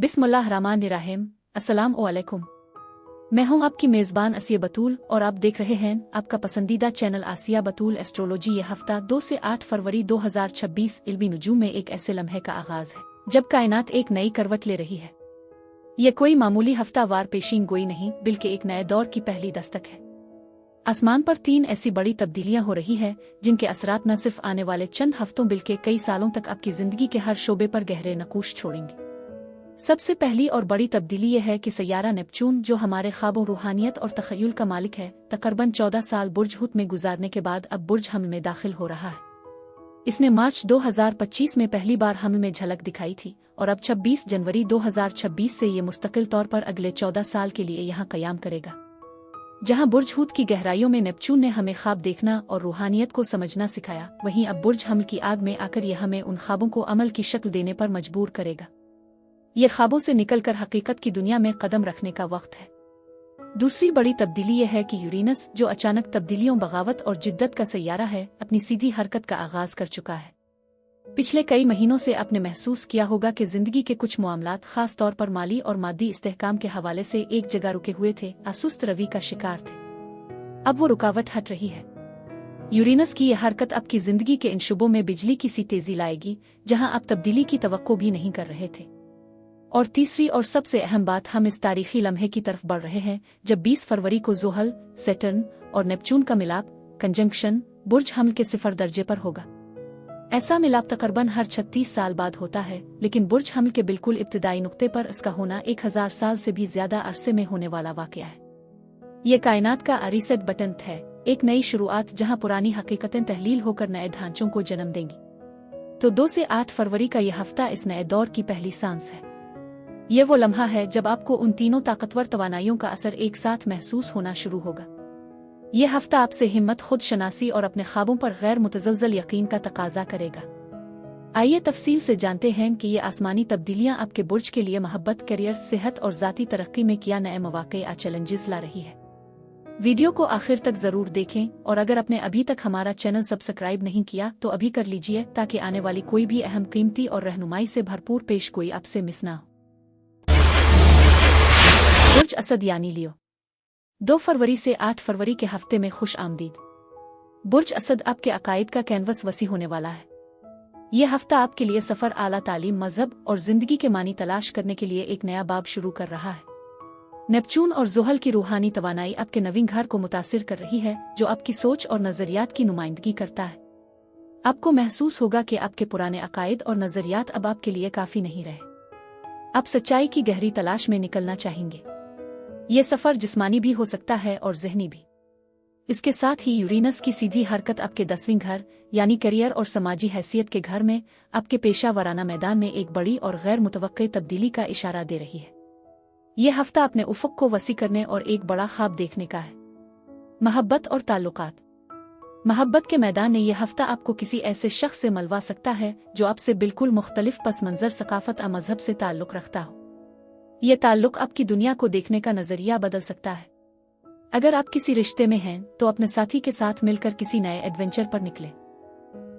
बिस्मिल्लाहिर्रहमानिर्रहीम। अस्सलाम वालेकुम। मैं हूं आपकी मेज़बान आसिया बतूल और आप देख रहे हैं आपका पसंदीदा चैनल आसिया बतूल एस्ट्रोलॉजी। ये हफ्ता 2 से 8 फरवरी 2026 इल्मी नुजूम में एक ऐसे लम्हे का आगाज है जब कायनात एक नई करवट ले रही है। ये कोई मामूली हफ्तावार पेशीन गोई नहीं बल्कि एक नए दौर की पहली दस्तक है। आसमान पर 3 ऐसी बड़ी तब्दीलियां हो रही है जिनके असरात न सिर्फ आने वाले चंद हफ्तों बल्कि कई सालों तक आपकी जिंदगी के हर शोबे पर गहरे नकूश छोड़ेंगे। सबसे पहली और बड़ी तब्दीली यह है कि सैयारा नेपच्यून, जो हमारे ख्वाबों, रूहानियत और तखय्युल का मालिक है, तकरीबन 14 साल बुर्ज हुत में गुजारने के बाद अब बुर्ज हमल में दाखिल हो रहा है। इसने मार्च 2025 में पहली बार हमल में झलक दिखाई थी और अब 26 जनवरी 2026 से ये मुस्तकिल तौर पर अगले 14 साल के लिए यहाँ कयाम करेगा। जहाँ बुर्ज हुत की गहराइयों में नेपच्यून ने हमें ख्वाब देखना और रूहानियत को समझना सिखाया, वहीं अब बुर्ज हमल की आग में आकर यह हमें उन ख्वाबों को अमल की शक्ल देने पर मजबूर करेगा। ये ख्वाबों से निकलकर हकीकत की दुनिया में कदम रखने का वक्त है। दूसरी बड़ी तब्दीली यह है कि यूरेनस, जो अचानक तब्दीलियों, बगावत और जिद्दत का सैयारा है, अपनी सीधी हरकत का आगाज कर चुका है। पिछले कई महीनों से आपने महसूस किया होगा कि जिंदगी के कुछ मामलात, खास तौर पर माली और मादी इस्तेहकाम के हवाले से एक जगह रुके हुए थे, असुस्त रवि का शिकार थे। अब वो रुकावट हट रही है। यूरेनस की यह हरकत आपकी जिंदगी के इन शुबों में बिजली की सी तेजी लाएगी जहां आप तब्दीली की तवक्को भी नहीं कर रहे थे। और तीसरी और सबसे अहम बात, हम इस तारीखी लम्हे की तरफ बढ़ रहे हैं जब 20 फरवरी को ज़ुहल, सैटर्न और नेपच्यून का मिलाप, कंजंक्शन, बुर्ज हमल के 0 दर्जे पर होगा। ऐसा मिलाप तकरीबन हर 36 साल बाद होता है, लेकिन बुर्ज हमल के बिल्कुल इब्तिदाई नुक्ते पर इसका होना 1000 साल से भी ज्यादा अरसे में होने वाला वाकया है। ये कायनात का रीसेट बटन है, एक नई शुरुआत जहां पुरानी हकीकतें तहलील होकर नए ढांचों को जन्म देंगी। तो 2 से 8 फरवरी का यह हफ्ता इस नए दौर की पहली सांस है। ये वो लम्हा है जब आपको उन तीनों ताकतवर तवानाइयों का असर एक साथ महसूस होना शुरू होगा। यह हफ्ता आपसे हिम्मत, खुद शनासी और अपने ख्वाबों पर गैर मुतज़लज़ल यकीन का तकाजा करेगा। आइए तफसील से जानते हैं कि ये आसमानी तब्दीलियां आपके बुर्ज के लिए मोहब्बत, करियर, सेहत और ज़ाती तरक्की में क्या नए मौक़े या चैलेंजेस ला रही है। वीडियो को आखिर तक जरूर देखें और अगर आपने अभी तक हमारा चैनल सब्सक्राइब नहीं किया तो अभी कर लीजिए, ताकि आने वाली कोई भी अहम, कीमती और रहनुमाई से भरपूर पेशगोई आपसे मिस ना हो। बुर्ज असद यानी लियो, 2 फरवरी से 8 फरवरी के हफ्ते में खुश आमदीद। बुर्ज असद आपके अकायद का कैनवस वसी होने वाला है। यह हफ्ता आपके लिए सफर, आला तालीम, मजहब और जिंदगी के मानी तलाश करने के लिए एक नया बाब शुरू कर रहा है। नेपच्यून और ज़ुहल की रूहानी तवानाई आपके नवीन घर को मुतासिर कर रही है, जो आपकी सोच और नजरियात की नुमाइंदगी करता है। आपको महसूस होगा कि आपके पुराने अकायद और नजरियात अब आपके लिए काफी नहीं रहे। आप सच्चाई की गहरी तलाश में निकलना चाहेंगे। ये सफर जिस्मानी भी हो सकता है और ज़हनी भी। इसके साथ ही यूरेनस की सीधी हरकत आपके 10वें घर यानी करियर और समाजी हैसियत के घर में आपके पेशा वराना मैदान में एक बड़ी और गैर मुतवक्के तब्दीली का इशारा दे रही है। यह हफ्ता अपने उफ़क़ को वसी करने और एक बड़ा ख्वाब देखने का है। मोहब्बत और ताल्लुकात। मोहब्बत के मैदान में यह हफ्ता आपको किसी ऐसे शख्स से मलवा सकता है जो आपसे बिल्कुल मुख्तलिफ पस मंज़र, सकाफत और मजहब से ताल्लुक़ रखता हो। यह ताल्लुक़ आपकी दुनिया को देखने का नज़रिया बदल सकता है। अगर आप किसी रिश्ते में हैं तो अपने साथी के साथ मिलकर किसी नए एडवेंचर पर निकले।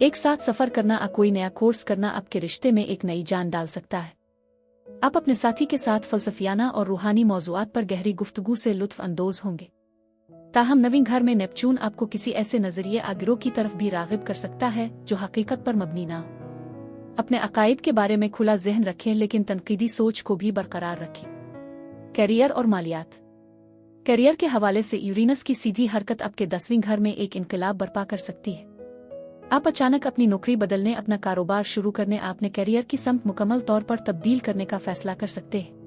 एक साथ सफ़र करना या कोई नया कोर्स करना आपके रिश्ते में एक नई जान डाल सकता है। आप अपने साथी के साथ फ़लसफ़ियाना और रूहानी मौज़ूआत पर गहरी गुफ्तगू से लुत्फ़ अंदोज़ होंगे। ताहम नवीं घर में नेपच्यून आपको किसी ऐसे नज़रिए आगिरों की तरफ भी राग़िब कर सकता है जो हकीकत पर मबनी ना हो। अपने अकायद के बारे में खुला ज़हन रखें, लेकिन तनकीदी सोच को भी बरकरार रखें। करियर और मालियात। करियर के हवाले से यूरेनस की सीधी हरकत आपके 10वें घर में एक इनकलाब बर्पा कर सकती है। आप अचानक अपनी नौकरी बदलने, अपना कारोबार शुरू करने, अपने करियर की समत मुकम्मल तौर पर तब्दील करने का फैसला कर सकते हैं।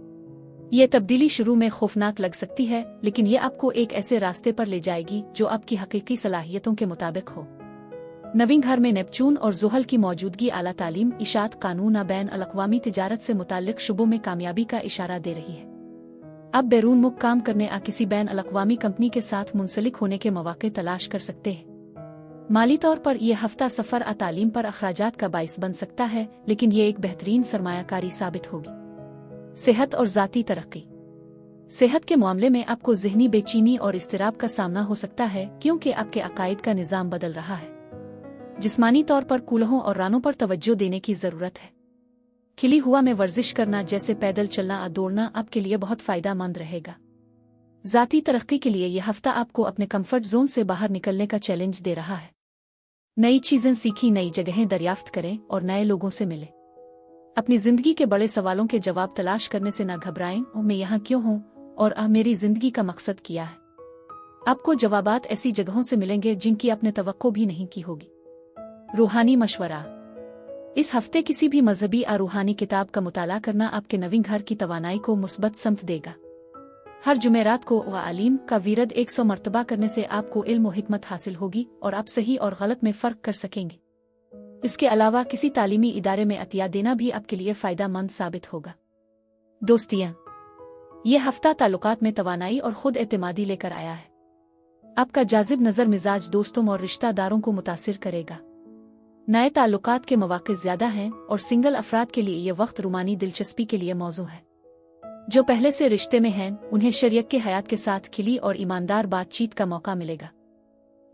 ये तब्दीली शुरू में खौफनाक लग सकती है, लेकिन ये आपको एक ऐसे रास्ते पर ले जाएगी जो आपकी हकीकी सलाहियतों के मुताबिक हो। नवीं घर में नेपच्यून और ज़ुहल की मौजूदगी आला तालीम, इशात, कानून और बैन अल-अक़वामी तिजारत से मुताल्लिक़ शुबों में कामयाबी का इशारा दे रही है। आप बैरून मुल्क काम करने या किसी बैन अल-अक़वामी कंपनी के साथ मुंसलिक होने के मौक़े तलाश कर सकते हैं। माली तौर पर यह हफ्ता सफ़र और तालीम पर अखराजात का बाइस बन सकता है, लेकिन ये एक बेहतरीन सरमायाकारी साबित होगी। सेहत और ज़ाती तरक्की। सेहत के मामले में आपको ज़हनी बेचैनी और इज़्तिराब का सामना हो सकता है, क्योंकि आपके अकायद का निज़ाम बदल रहा है। जिस्मानी तौर पर कूल्हों और रानों पर तवज्जो देने की ज़रूरत है। खिली हुआ में वर्जिश करना जैसे पैदल चलना और दौड़ना आपके लिए बहुत फायदेमंद रहेगा। ज़ाती तरक्की के लिए यह हफ्ता आपको अपने कंफर्ट जोन से बाहर निकलने का चैलेंज दे रहा है। नई चीजें सीखी, नई जगहें दरियाफ्त करें और नए लोगों से मिले। अपनी जिंदगी के बड़े सवालों के जवाब तलाश करने से न घबराएं। मैं यहाँ क्यों हूँ और मेरी जिंदगी का मकसद क्या है। आपको जवाबात ऐसी जगहों से मिलेंगे जिनकी आपने तवक्को भी नहीं की होगी। रूहानी मशवरा। इस हफ्ते किसी भी मजहबी या रूहानी किताब का मुताला करना आपके नवीं घर की तवानाई को मुस्बत समत देगा। हर जुमेरात को आलिम का वीरद 100 मरतबा करने से आपको इल्म और हिकमत हासिल होगी और आप सही और गलत में फ़र्क कर सकेंगे। इसके अलावा किसी तालीमी इदारे में अतिया देना भी आपके लिए फ़ायदेमंद साबित होगा। दोस्तियाँ। यह हफ्ता ताल्लुकात में तवानाई और खुद एतमादी लेकर आया है। आपका जाजिब नज़र मिजाज दोस्तों और रिश्तेदारों को मुतासिर करेगा। नए ताल्लुकात के मौके ज़्यादा हैं और सिंगल अफराद के लिए यह वक्त रूमानी दिलचस्पी के लिए मौजू है। जो पहले से रिश्ते में हैं उन्हें शरीयत के हयात के साथ खिली और ईमानदार बातचीत का मौका मिलेगा।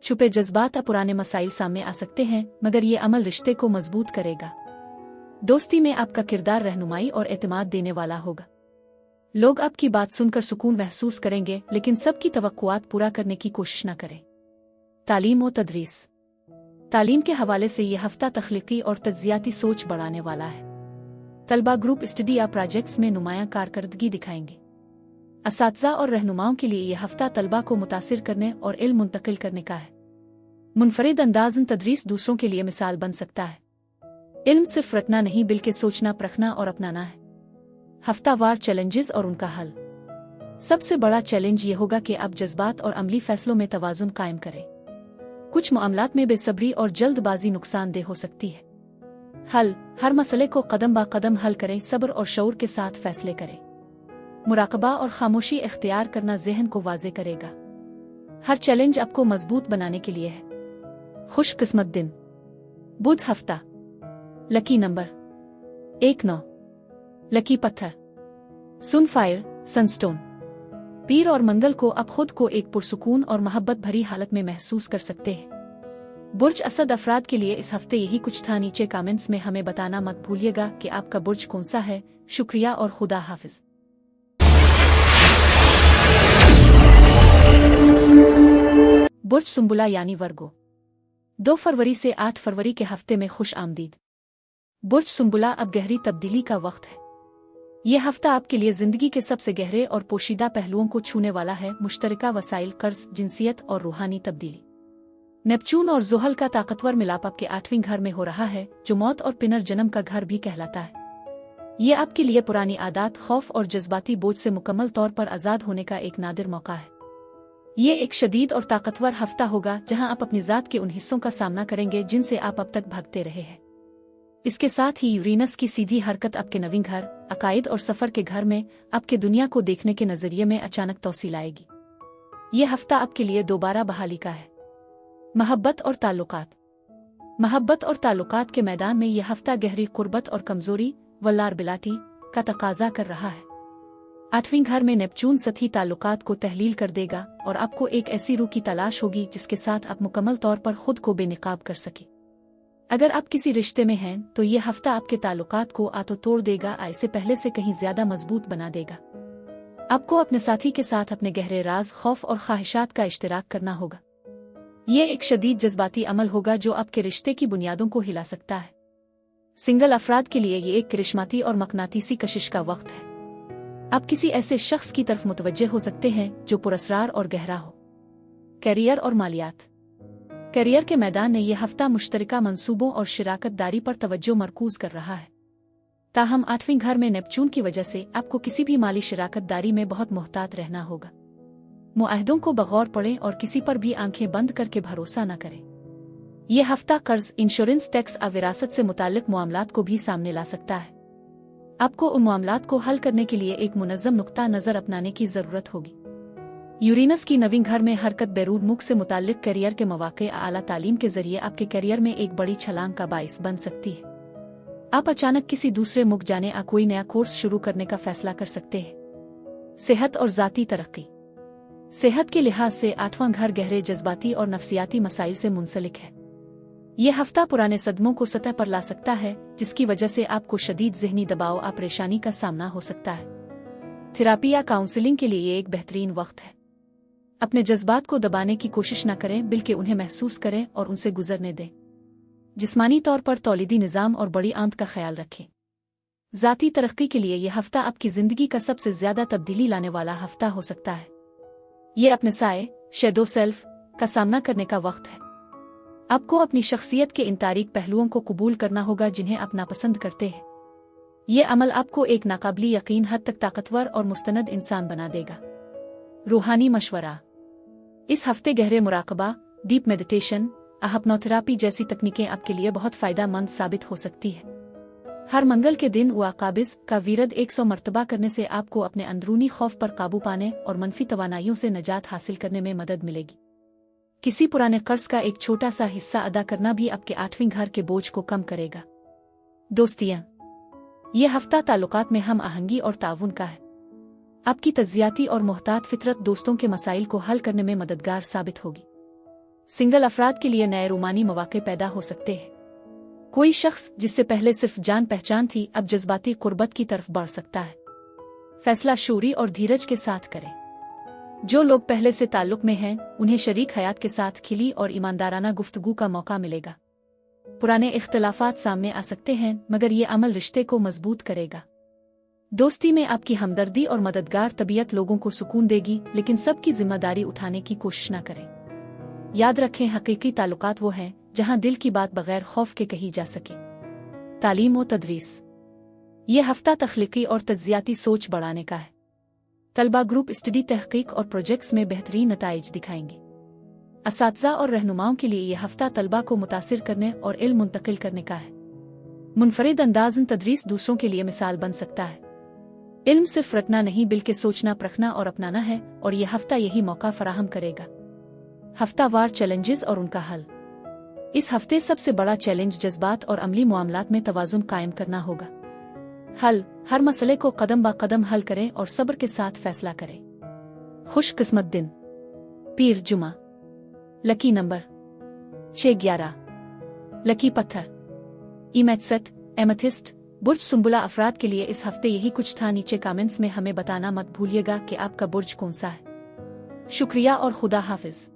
छुपे जज्बात और पुराने मसाइल सामने आ सकते हैं, मगर ये अमल रिश्ते को मजबूत करेगा। दोस्ती में आपका किरदार रहनुमाई और एतमाद देने वाला होगा। लोग आपकी बात सुनकर सुकून महसूस करेंगे, लेकिन सबकी तवक्कुआत पूरा करने की कोशिश न करें। तालीम और तदरीस। तालीम के हवाले से यह हफ्ता तख्लीकी और तज्जियाती सोच बढ़ाने वाला है। तलबा ग्रुप स्टडी या प्रोजेक्ट्स में नुमायां कारकर्दगी दिखाएंगे। असातिज़ा और रहनुमाओं के लिए यह हफ्ता तलबा को मुतासिर करने और इल्म मुंतकिल करने का है। मुनफरिद अंदाज़न तदरीस दूसरों के लिए मिसाल बन सकता है। इल्म सिर्फ रटना नहीं बल्कि सोचना, परखना और अपनाना है। हफ्तावार चैलेंजेस और उनका हल। सबसे बड़ा चैलेंज ये होगा कि आप जज्बात और अमली फैसलों में तवाज़ुन कायम करें। कुछ मामलात में बेसब्री और जल्दबाजी नुकसानदेह हो सकती है। हल। हर मसले को कदम बा कदम हल करें, सब्र और शऊर के साथ फैसले करें। मुराकबा और खामोशी इख्तियार करना ज़हन को वाज़े करेगा। हर चैलेंज आपको मजबूत बनाने के लिए है। खुशकिस्मत दिन। बुध हफ्ता। Lucky number 19। लकी पत्थर सनफायर सनस्टोन। पीर और मंगल को आप खुद को एक पुरसुकून और मोहब्बत भरी हालत में महसूस कर सकते हैं। बुर्ज असद अफराद के लिए इस हफ्ते यही कुछ था। नीचे कमेंट्स में हमें बताना मत भूलिएगा कि आपका बुर्ज कौन सा है। शुक्रिया और खुदा हाफिज। बुर्ज सुंबुला यानी वर्गो। 2 फरवरी से 8 फरवरी के हफ्ते में खुश आमदीद। बुर्ज सुंबुला अब गहरी तब्दीली का वक्त है। यह हफ्ता आपके लिए जिंदगी के सबसे गहरे और पोशीदा पहलुओं को छूने वाला है। मुश्तरका वसाइल, कर्ज, जिनसियत और रूहानी तब्दीली। नेपच्यून और ज़ुहल का ताकतवर मिलाप आपके 8वें घर में हो रहा है, जो मौत और पुनर्जन्म का घर भी कहलाता है। ये आपके लिए पुरानी आदत, खौफ और जज्बाती बोझ से मुकम्मल तौर पर आज़ाद होने का एक नादिर मौका है। ये एक शदीद और ताकतवर हफ्ता होगा जहां आप अपनी ज़ात के उन हिस्सों का सामना करेंगे जिनसे आप अब तक भागते रहे हैं। इसके साथ ही यूरेनस की सीधी हरकत आपके नवीं घर, अकायद और सफ़र के घर में आपके दुनिया को देखने के नज़रिए में अचानक तौसील आएगी। यह हफ्ता आपके लिए दोबारा बहाली का है। मोहब्बत और ताल्लुकात। मोहब्बत और ताल्लुकात के मैदान में यह हफ्ता गहरी कुर्बत और कमजोरी वल्लारबिलाटी का तकाजा कर रहा है। 8वें घर में नेपच्यून सतही ताल्लुकात को तहलील कर देगा और आपको एक ऐसी रूह की तलाश होगी जिसके साथ आप मुकम्मल तौर पर खुद को बेनकाब कर सके। अगर आप किसी रिश्ते में हैं तो यह हफ्ता आपके ताल्लुकात को आतो तोड़ देगा, इससे पहले से कहीं ज्यादा मजबूत बना देगा। आपको अपने साथी के साथ अपने गहरे राज, खौफ और ख्वाहिशात का इश्तिराक करना होगा। यह एक शदीद जज्बाती अमल होगा जो आपके रिश्ते की बुनियादों को हिला सकता है। सिंगल अफराद के लिए ये एक करिश्माती और मकनातीसी कशिश का वक्त है। आप किसी ऐसे शख्स की तरफ मुतवज्जे हो सकते हैं जो पुरस्रार और गहरा हो। कैरियर और मालियात। कैरियर के मैदान में यह हफ्ता मुश्तरका मंसूबों और शिराकत दारी पर तवज्जो मरकूज कर रहा है। ताहम 8वें घर में नेपच्यून की वजह से आपको किसी भी माली शिराकत दारी में बहुत मोहतात रहना होगा। मुआहदों को बगौर पढ़ें और किसी पर भी आंखें बंद करके भरोसा न करें। यह हफ्ता कर्ज, इंश्योरेंस, टैक्स और विरासत से मुताल्लिक मामलात को भी सामने ला सकता है। आपको उन मामलात को हल करने के लिए एक मुनज़्ज़म नुक्ता नज़र अपनाने की ज़रूरत होगी। यूरेनस की नवीं घर में हरकत बैरून मुल्क से मुताल्लिक करियर के मौके आला तालीम के जरिए आपके करियर में एक बड़ी छलांग का बाइस बन सकती है। आप अचानक किसी दूसरे मुल्क जाने या कोई नया कोर्स शुरू करने का फैसला कर सकते हैं। सेहत और ज़ाती तरक्की। सेहत के लिहाज से 8वां घर गहरे जज्बाती और नफ्सियाती मसाइल से मुंसलिक है। ये हफ्ता पुराने सदमों को सतह पर ला सकता है, जिसकी वजह से आपको शदीद ज़हनी दबाव और परेशानी का सामना हो सकता है। थेरापी या काउंसलिंग के लिए ये एक बेहतरीन वक्त है। अपने जज्बात को दबाने की कोशिश न करें, बल्कि उन्हें महसूस करें और उनसे गुजरने दें। जिस्मानी तौर पर तौलीदी निज़ाम और बड़ी आंत का ख्याल रखें। ज़ाती तरक्की के लिए यह हफ्ता आपकी ज़िंदगी का सबसे ज़्यादा तब्दीली लाने वाला हफ्ता हो सकता है। ये अपने साए, शैडो सेल्फ का सामना करने का वक्त है। आपको अपनी शख्सियत के इन तारीक पहलुओं को कबूल करना होगा जिन्हें आप नापसंद करते हैं। ये अमल आपको एक नाकाबिल यकीन हद तक ताकतवर और मुस्तनद इंसान बना देगा। रूहानी मशवरा। इस हफ्ते गहरे मुराकबा, डीप मेडिटेशन, हिप्नोथेरेपी जैसी तकनीकें आपके लिए बहुत फ़ायदेमंद साबित हो सकती है। हर मंगल के दिन काबिज़ का वीरद 100 मरतबा करने से आपको अपने अंदरूनी खौफ पर काबू पाने और मनफी तवानाइयों से नजात हासिल करने में मदद मिलेगी। किसी पुराने कर्ज का एक छोटा सा हिस्सा अदा करना भी आपके 8वें घर के बोझ को कम करेगा। दोस्तियाँ। ये हफ्ता ताल्लुकात में हम आहंगी और ताउन का है। आपकी तज़ियाती और मोहतात फितरत दोस्तों के मसाइल को हल करने में मददगार साबित होगी। सिंगल अफराद के लिए नए रूमानी मौके पैदा हो सकते हैं। कोई शख्स जिससे पहले सिर्फ जान पहचान थी, अब जज्बाती कुर्बत की तरफ बढ़ सकता है। फैसला शूरी और धीरज के साथ करें। जो लोग पहले से ताल्लुक में हैं, उन्हें शरीक हयात के साथ खिली और ईमानदाराना गुफ्तगू का मौका मिलेगा। पुराने इख्तलाफात सामने आ सकते हैं, मगर ये अमल रिश्ते को मजबूत करेगा। दोस्ती में आपकी हमदर्दी और मददगार तबीयत लोगों को सुकून देगी, लेकिन सबकी जिम्मेदारी उठाने की कोशिश न करें। याद रखें, हकीकी ताल्लुकात वो हैं जहां दिल की बात बगैर खौफ के कही जा सके। तालीम और तदरीस। ये हफ्ता तख्लीकी और तज्जियाती सोच बढ़ाने का है। तलबा ग्रुप स्टडी, तहकीक और प्रोजेक्ट्स में बेहतरीन नताइज दिखाएंगे। असातिज़ा और रहनुमाओं के लिए यह हफ्ता तलबा को मुतासिर करने और इल्म मुंतकिल करने का है। मुनफरिद अंदाज़न तदरीस दूसरों के लिए मिसाल बन सकता है। इल्म सिर्फ रटना नहीं, बल्कि सोचना, परखना और अपनाना है, और यह हफ्ता यही मौका फराहम करेगा। हफ्तावार चैलेंजेस और उनका हल। इस हफ्ते सबसे बड़ा चैलेंज जज्बात और अमली मामलात में तवाज़ुन कायम करना होगा। हल। हर मसले को कदम ब कदम हल करें और सब्र के साथ फैसला करें। खुश किस्मत दिन। पीर जुमा। Lucky number 611। लकी पत्थर इमेटसेट एमेथिस्ट। बुर्ज सुंबुला अफराद के लिए इस हफ्ते यही कुछ था। नीचे कमेंट्स में हमें बताना मत भूलिएगा कि आपका बुर्ज कौन सा है। शुक्रिया और खुदा हाफिज।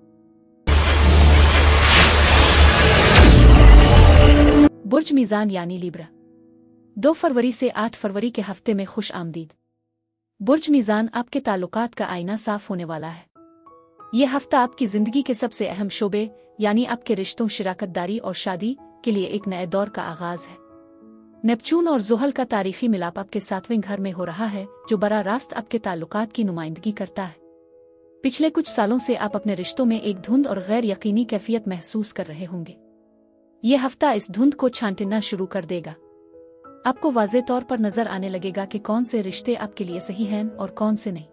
बुर्ज मीज़ान यानी लिब्रा। 2 फरवरी से 8 फरवरी के हफ्ते में खुश आमदीद। बुर्ज मीज़ान आपके ताल्लुकात का आईना साफ होने वाला है। यह हफ्ता आपकी जिंदगी के सबसे अहम शोबे यानी आपके रिश्तों, शिराकतदारी और शादी के लिए एक नए दौर का आगाज है। नेपचून और ज़ुहल का तारीखी मिलाप आपके 7वें घर में हो रहा है, जो बराह रास्त आपके ताल्लुकात की नुमाइंदगी करता है। पिछले कुछ सालों से आप अपने रिश्तों में एक धुंध और गैर यकीनी कैफियत महसूस कर रहे होंगे। यह हफ्ता इस धुंध को छांटना शुरू कर देगा। आपको वाज़े तौर पर नजर आने लगेगा कि कौन से रिश्ते आपके लिए सही हैं और कौन से नहीं।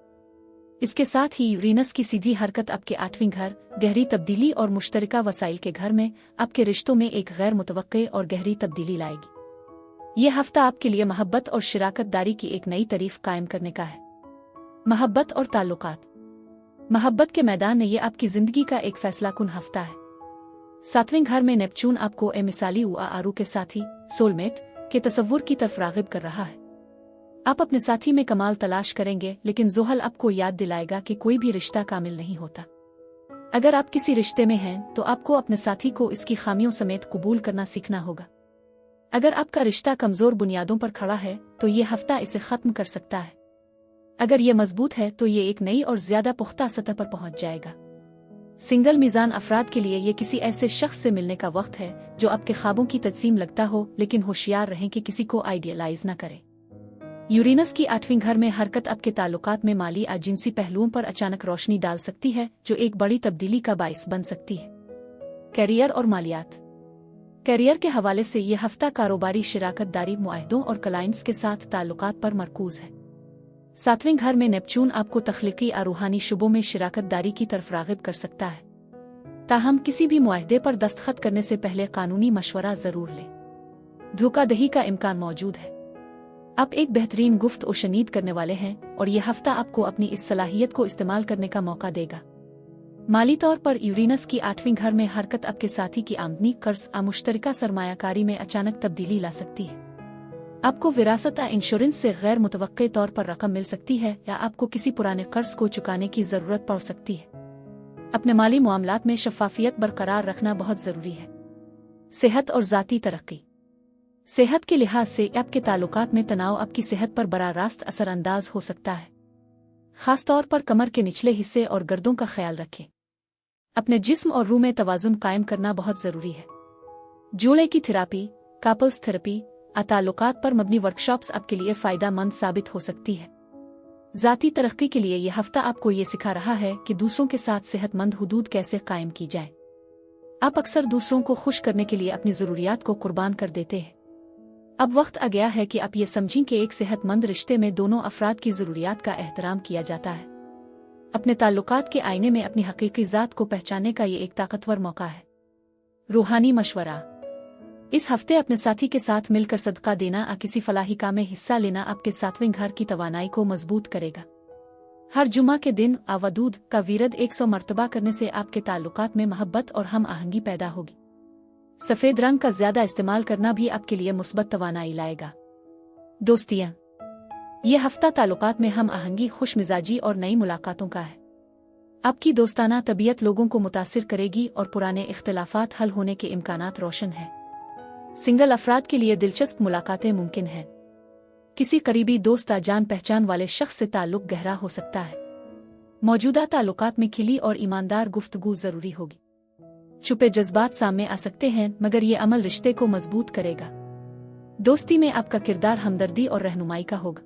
इसके साथ ही यूरेनस की सीधी हरकत आपके 8वें घर, गहरी तब्दीली और मुश्तरका वसाइल के घर में आपके रिश्तों में एक गैर मुतवक्के और गहरी तब्दीली लाएगी। यह हफ्ता आपके लिए मोहब्बत और शिराकतदारी की एक नई तारीफ कायम करने का है। मोहब्बत और ताल्लुकात। मोहब्बत के मैदान में यह आपकी जिंदगी का एक फैसलाकुन हफ्ता है। 7वें घर में नेपचून आपको मिसाली आरू के साथी, सोलमेट के तस्वुर की तरफ राग़िब कर रहा है। आप अपने साथी में कमाल तलाश करेंगे, लेकिन ज़ुहल आपको याद दिलाएगा कि कोई भी रिश्ता कामिल नहीं होता। अगर आप किसी रिश्ते में हैं, तो आपको अपने साथी को इसकी खामियों समेत कबूल करना सीखना होगा। अगर आपका रिश्ता कमज़ोर बुनियादों पर खड़ा है, तो ये हफ्ता इसे ख़त्म कर सकता है। अगर ये मजबूत है, तो ये एक नई और ज़्यादा पुख्ता सतह पर पहुंच जाएगा। सिंगल मीज़ान अफराद के लिए ये किसी ऐसे शख्स से मिलने का वक्त है जो आपके ख्वाबों की तजसीम लगता हो, लेकिन होशियार रहें कि किसी को आइडियलाइज न करें। यूरेनस की 8वें घर में हरकत आपके ताल्लुकात में माली या जिनसी पहलुओं पर अचानक रोशनी डाल सकती है, जो एक बड़ी तब्दीली का बाइस बन सकती है। कैरियर और मालियात। कैरियर के हवाले से यह हफ्ता कारोबारी शिराकतदारी, मुआहदों और क्लाइंट्स के साथ ताल्लुकात पर मरकूज है। 7वें घर में नेपचून आपको तख्लीकी और रूहानी शुबों में शिराकतदारी की तरफ राग़िब कर सकता है। ताहम किसी भी मुआहदे पर दस्तखत करने से पहले कानूनी मशवरा जरूर लें। धोखाधड़ी का इम्कान मौजूद है। आप एक बेहतरीन गुफ्त और शनीद करने वाले हैं, और यह हफ्ता आपको अपनी इस सलाहियत को इस्तेमाल करने का मौका देगा। माली तौर पर यूरेनस की 8वीं घर में हरकत आपके साथी की आमदनी, कर्ज या मुश्तरका सरमायाकारी में अचानक तब्दीली ला सकती है। आपको विरासत या इंश्योरेंस से गैर मुतवक्के तौर पर रकम मिल सकती है या आपको किसी पुराने कर्ज को चुकाने की जरूरत पड़ सकती है। अपने माली मामलात में शफाफियत बरकरार रखना बहुत जरूरी है। सेहत और ज़ाती तरक्की। सेहत के लिहाज से आपके ताल्लुकात में तनाव आपकी सेहत पर बराह रास्त असरअंदाज हो सकता है। खास तौर पर कमर के निचले हिस्से और गर्दों का ख्याल रखें। अपने जिस्म और रूह में तवाज़ुन कायम करना बहुत जरूरी है। जोड़े की थेरापी, कपल्स थेरेपी या ताल्लुकात पर मबनी वर्कशॉप्स आपके लिए फ़ायदेमंद साबित हो सकती है। ज़ाती तरक्की के लिए यह हफ्ता आपको ये सिखा रहा है कि दूसरों के साथ सेहतमंद हुदूद कैसे कायम की जाए। आप अक्सर दूसरों को खुश करने के लिए अपनी ज़रूरियात को कुर्बान कर देते हैं। अब वक्त आ गया है कि आप ये समझें कि एक सेहतमंद रिश्ते में दोनों अफराद की ज़रूरियात का एहतराम किया जाता है। अपने ताल्लुकात के आईने में अपनी हकीकी ज़ात को पहचानने का ये एक ताकतवर मौका है। रूहानी मशवरा। इस हफ्ते अपने साथी के साथ मिलकर सदका देना या किसी फलाही काम में हिस्सा लेना आपके 7वें घर की तवानाई को मजबूत करेगा। हर जुमा के दिन आवदूद का वीरद 100 मरतबा करने से आपके ताल्लुकात में मोहब्बत और हम आहंगी पैदा होगी। सफ़ेद रंग का ज्यादा इस्तेमाल करना भी आपके लिए मुस्बत तवानाई लाएगा। दोस्तियाँ। यह हफ्ता ताल्लुकात में हम आहंगी, खुश मिजाजी और नई मुलाकातों का है। आपकी दोस्ताना तबीयत लोगों को मुतासिर करेगी और पुराने इख्तिलाफात हल होने के इम्कानात रोशन हैं। सिंगल अफराद के लिए दिलचस्प मुलाकातें मुमकिन हैं। किसी करीबी दोस्त या जान पहचान वाले शख्स से ताल्लुक गहरा हो सकता है। मौजूदा ताल्लुकात में खिली और ईमानदार गुफ्तगू जरूरी होगी। छुपे जज्बात सामने आ सकते हैं, मगर ये अमल रिश्ते को मजबूत करेगा। दोस्ती में आपका किरदार हमदर्दी और रहनुमाई का होगा।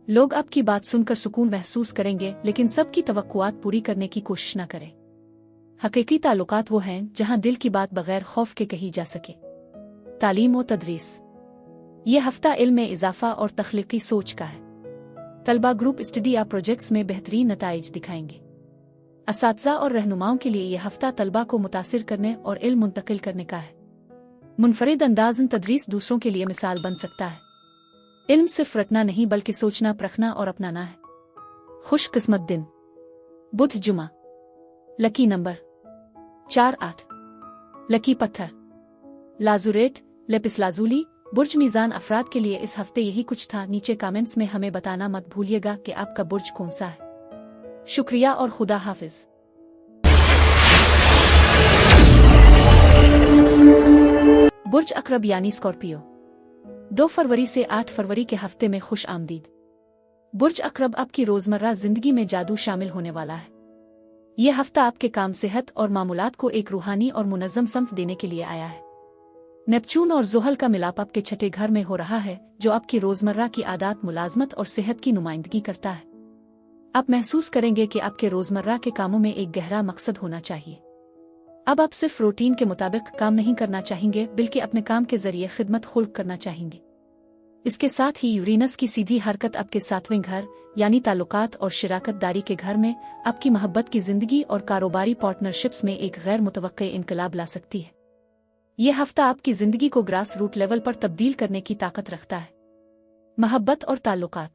लोग आपकी बात सुनकर सुकून महसूस करेंगे, लेकिन सबकी तवक्कुआत पूरी करने की कोशिश न करें। हकीकी ताल्लुकात वो हैं जहां दिल की बात बगैर खौफ के कही जा सके। तालीम और तदरीस। ये हफ्ता इल्म में इजाफा और तख्लीकी सोच का है। तलबा ग्रुप स्टडी या प्रोजेक्ट्स में बेहतरीन नताइज दिखाएंगे। असातिज़ा और रहनुमाओं के लिए यह हफ्ता तलबा को मुतासिर करने और इल्म मुंतकिल करने का है। मुनफरिद अंदाज़ तदरीस दूसरों के लिए मिसाल बन सकता है। इल्म सिर्फ रटना नहीं बल्कि सोचना, परखना और अपनाना है। खुशकिस्मत दिन। बुध जुमा। Lucky number 48। लकी पत्थर लाजुरेट लेपिसलाजुली। बुर्ज मीज़ान अफराद के लिए इस हफ्ते यही कुछ था। नीचे कमेंट्स में हमें बताना मत भूलिएगा कि आपका बुर्ज कौन सा है। शुक्रिया और खुदा हाफिज। बुर्ज अकरब यानी स्कॉर्पियो। 2 फरवरी से 8 फरवरी के हफ्ते में खुश आमदीद। बुर्ज अकरब आपकी रोजमर्रा जिंदगी में जादू शामिल होने वाला है। यह हफ्ता आपके काम, सेहत और मामूलात को एक रूहानी और मुनज़्ज़म समत देने के लिए आया है। नेपच्यून और ज़ुहल का मिलाप आपके छठे घर में हो रहा है, जो आपकी रोजमर्रा की आदत, मुलाजमत और सेहत की नुमाइंदगी करता है। आप महसूस करेंगे कि आपके रोजमर्रा के कामों में एक गहरा मकसद होना चाहिए। अब आप सिर्फ रूटीन के मुताबिक काम नहीं करना चाहेंगे, बल्कि अपने काम के जरिए खिदमत खुल्क करना चाहेंगे। इसके साथ ही यूरेनस की सीधी हरकत आपके 7वें घर यानी ताल्लुकात और शिराकत दारी के घर में आपकी मोहब्बत की जिंदगी और कारोबारी पार्टनरशिप्स में एक गैर मुतवक्के इनकलाब ला सकती है। यह हफ्ता आपकी जिंदगी को ग्रास रूट लेवल पर तब्दील करने की ताकत रखता है। मोहब्बत और ताल्लुकात।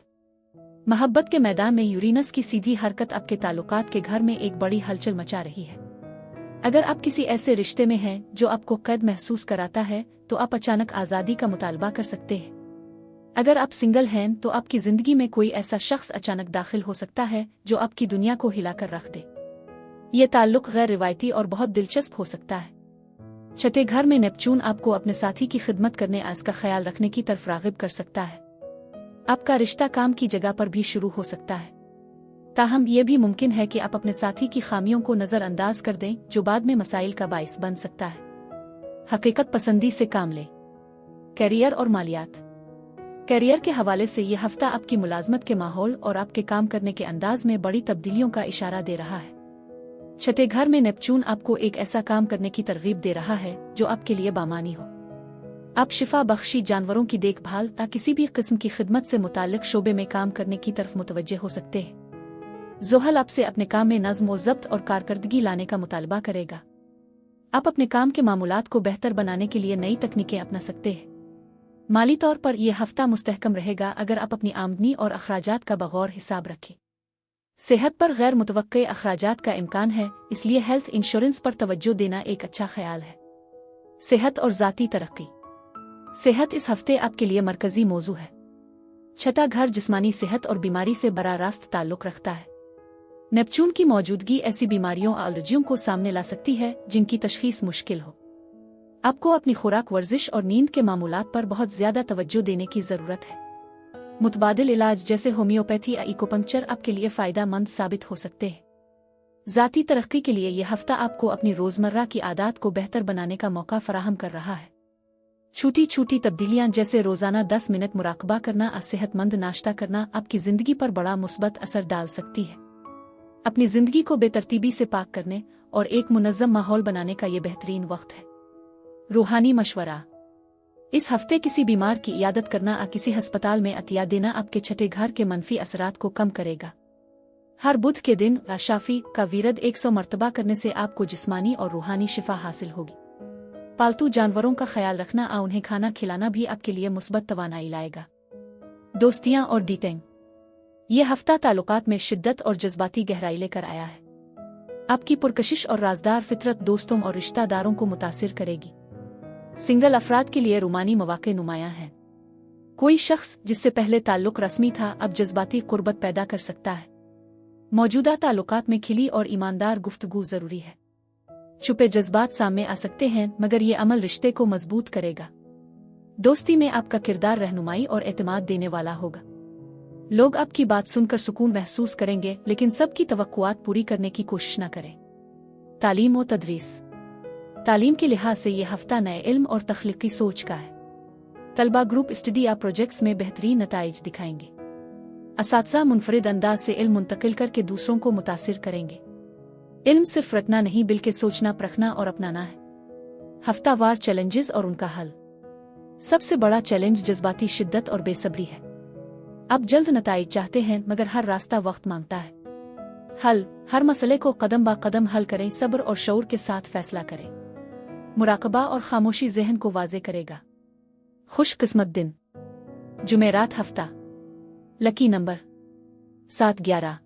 मोहब्बत के मैदान में यूरेनस की सीधी हरकत आपके ताल्लुकात के घर में एक बड़ी हलचल मचा रही है। अगर आप किसी ऐसे रिश्ते में हैं जो आपको कैद महसूस कराता है, तो आप अचानक आज़ादी का मुतालबा कर सकते हैं। अगर आप सिंगल हैं तो आपकी जिंदगी में कोई ऐसा शख्स अचानक दाखिल हो सकता है जो आपकी दुनिया को हिलाकर रख दे। ये ताल्लुक गैर रिवायती और बहुत दिलचस्प हो सकता है। छठे घर में नेपच्यून आपको अपने साथी की खिदमत करने, इसका ख्याल रखने की तरफ राग़िब कर सकता है। आपका रिश्ता काम की जगह पर भी शुरू हो सकता है। ताहम यह भी मुमकिन है कि आप अपने साथी की खामियों को नज़रअंदाज कर दें, जो बाद में मसाइल का बाइस बन सकता है। हकीकत पसंदी से काम लें। कैरियर और मालियात। कैरियर के हवाले से यह हफ्ता आपकी मुलाजमत के माहौल और आपके काम करने के अंदाज में बड़ी तब्दीलियों का इशारा दे रहा है। छठे घर में नेपच्यून आपको एक ऐसा काम करने की तरगीब दे रहा है जो आपके लिए बामानी हो। आप शिफा बख्शी, जानवरों की देखभाल या किसी भी किस्म की खिदमत से मुताल्लिक शोबे में काम करने की तरफ मुतवज्जे हो सकते हैं। ज़ुहल आपसे अपने काम में नज़्म व ज़ब्त और कारकर्दगी लाने का मुतालबा करेगा। आप अपने काम के मामूलात को बेहतर बनाने के लिए नई तकनीकें अपना सकते हैं। माली तौर पर यह हफ्ता मुस्तहकम रहेगा अगर आप अपनी आमदनी और अखराजात का बगौर हिसाब रखें। सेहत पर गैर मुतवक्के अखराजात का इम्कान है, इसलिए हेल्थ इंश्योरेंस पर तवज्जो देना एक अच्छा ख्याल है। सेहत और ज़ाती तरक्की। सेहत इस हफ्ते आपके लिए मरकजी मौजू है। छठा घर जिस्मानी सेहत और बीमारी से बराह रास्त ताल्लुक रखता है। नेपच्यून की मौजूदगी ऐसी बीमारियों और एलर्जियों को सामने ला सकती है जिनकी तशखीस मुश्किल हो। आपको अपनी खुराक, वर्जिश और नींद के मामूलात पर बहुत ज्यादा तवज्जो देने की जरूरत है। मुतबादिल इलाज जैसे होम्योपैथी या इकोपंक्चर आपके लिए फायदा मंद साबित हो सकते हैं। ज़ाती तरक्की के लिए यह हफ्ता आपको अपनी रोजमर्रा की आदत को बेहतर बनाने का मौका फराहम कर रहा है। छोटी छोटी तब्दीलियां जैसे रोजाना 10 मिनट मुराकबा करना और सेहतमंद नाश्ता करना आपकी जिंदगी पर बड़ा मुस्बत असर डाल सकती है। अपनी जिंदगी को बेतरतीबी से पाक करने और एक मुनज़्ज़म माहौल बनाने का ये बेहतरीन वक्त है। रूहानी मशवरा। इस हफ्ते किसी बीमार की इयादत करना या किसी हस्पताल में अतिया देना आपके छठे घर के मनफी असरात को कम करेगा। हर बुध के दिन शाफी का विरद 100 मरतबा करने से आपको जिस्मानी और रूहानी शिफा हासिल होगी। पालतू जानवरों का ख्याल रखना और उन्हें खाना खिलाना भी आपके लिए मुस्बत तवानाई लाएगा। दोस्तियां और डीटिंग। ये हफ्ता ताल्लुकात में शिद्दत और जज्बाती गहराई लेकर आया है। आपकी पुरकशिश और राजदार फितरत दोस्तों और रिश्तेदारों को मुतासिर करेगी। सिंगल अफराद के लिए रूमानी मौके नुमायां हैं। कोई शख्स जिससे पहले ताल्लुक रस्मी था अब जज्बाती कुर्बत पैदा कर सकता है। मौजूदा ताल्लुकात में खिली और ईमानदार गुफ्तगू जरूरी है। छुपे जज्बात सामने आ सकते हैं मगर ये अमल रिश्ते को मजबूत करेगा। दोस्ती में आपका किरदार रहनुमाई और एतमाद देने वाला होगा। लोग आपकी बात सुनकर सुकून महसूस करेंगे लेकिन सबकी तवक्कुआत पूरी करने की कोशिश न करें। तालीम और तदरीस। तालीम के लिहाज से ये हफ्ता नए इल्म और तख्लीकी सोच का है। तलबा ग्रुप स्टडी या प्रोजेक्ट्स में बेहतरीन नताइज दिखाएंगे। असातिज़ा मुनफरिद अंदाज से इल्म मुंतकिल करके दूसरों को मुतासिर करेंगे। इल्म सिर्फ रटना नहीं बल्कि सोचना, परखना और अपनाना है। हफ्तावार चैलेंजेस और उनका हल। सबसे बड़ा चैलेंज जज्बाती शिद्दत और बेसब्री है। आप जल्द नताइज चाहते हैं मगर हर रास्ता वक्त मांगता है। हल। हर मसले को कदम बा कदम हल करें, सब्र और शऊर के साथ फैसला करें। मुराकबा और खामोशी ज़हन को वाज़े करेगा। खुशकिस्मत दिन। जुमेरात हफ्ता। Lucky number 7-11।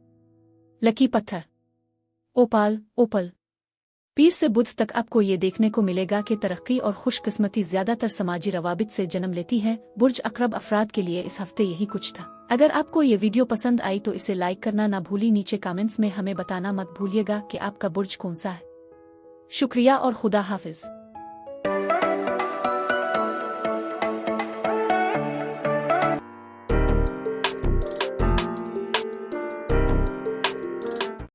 लकी पत्थर ओपल। पीर से बुध तक आपको ये देखने को मिलेगा कि तरक्की और खुशकिस्मती ज्यादातर समाजी रवाबित से जन्म लेती है। बुर्ज अकरब अफराद के लिए इस हफ्ते यही कुछ था। अगर आपको ये वीडियो पसंद आई तो इसे लाइक करना ना भूली। नीचे कमेंट्स में हमें बताना मत भूलिएगा कि आपका बुर्ज कौन सा है। शुक्रिया और खुदा हाफिज।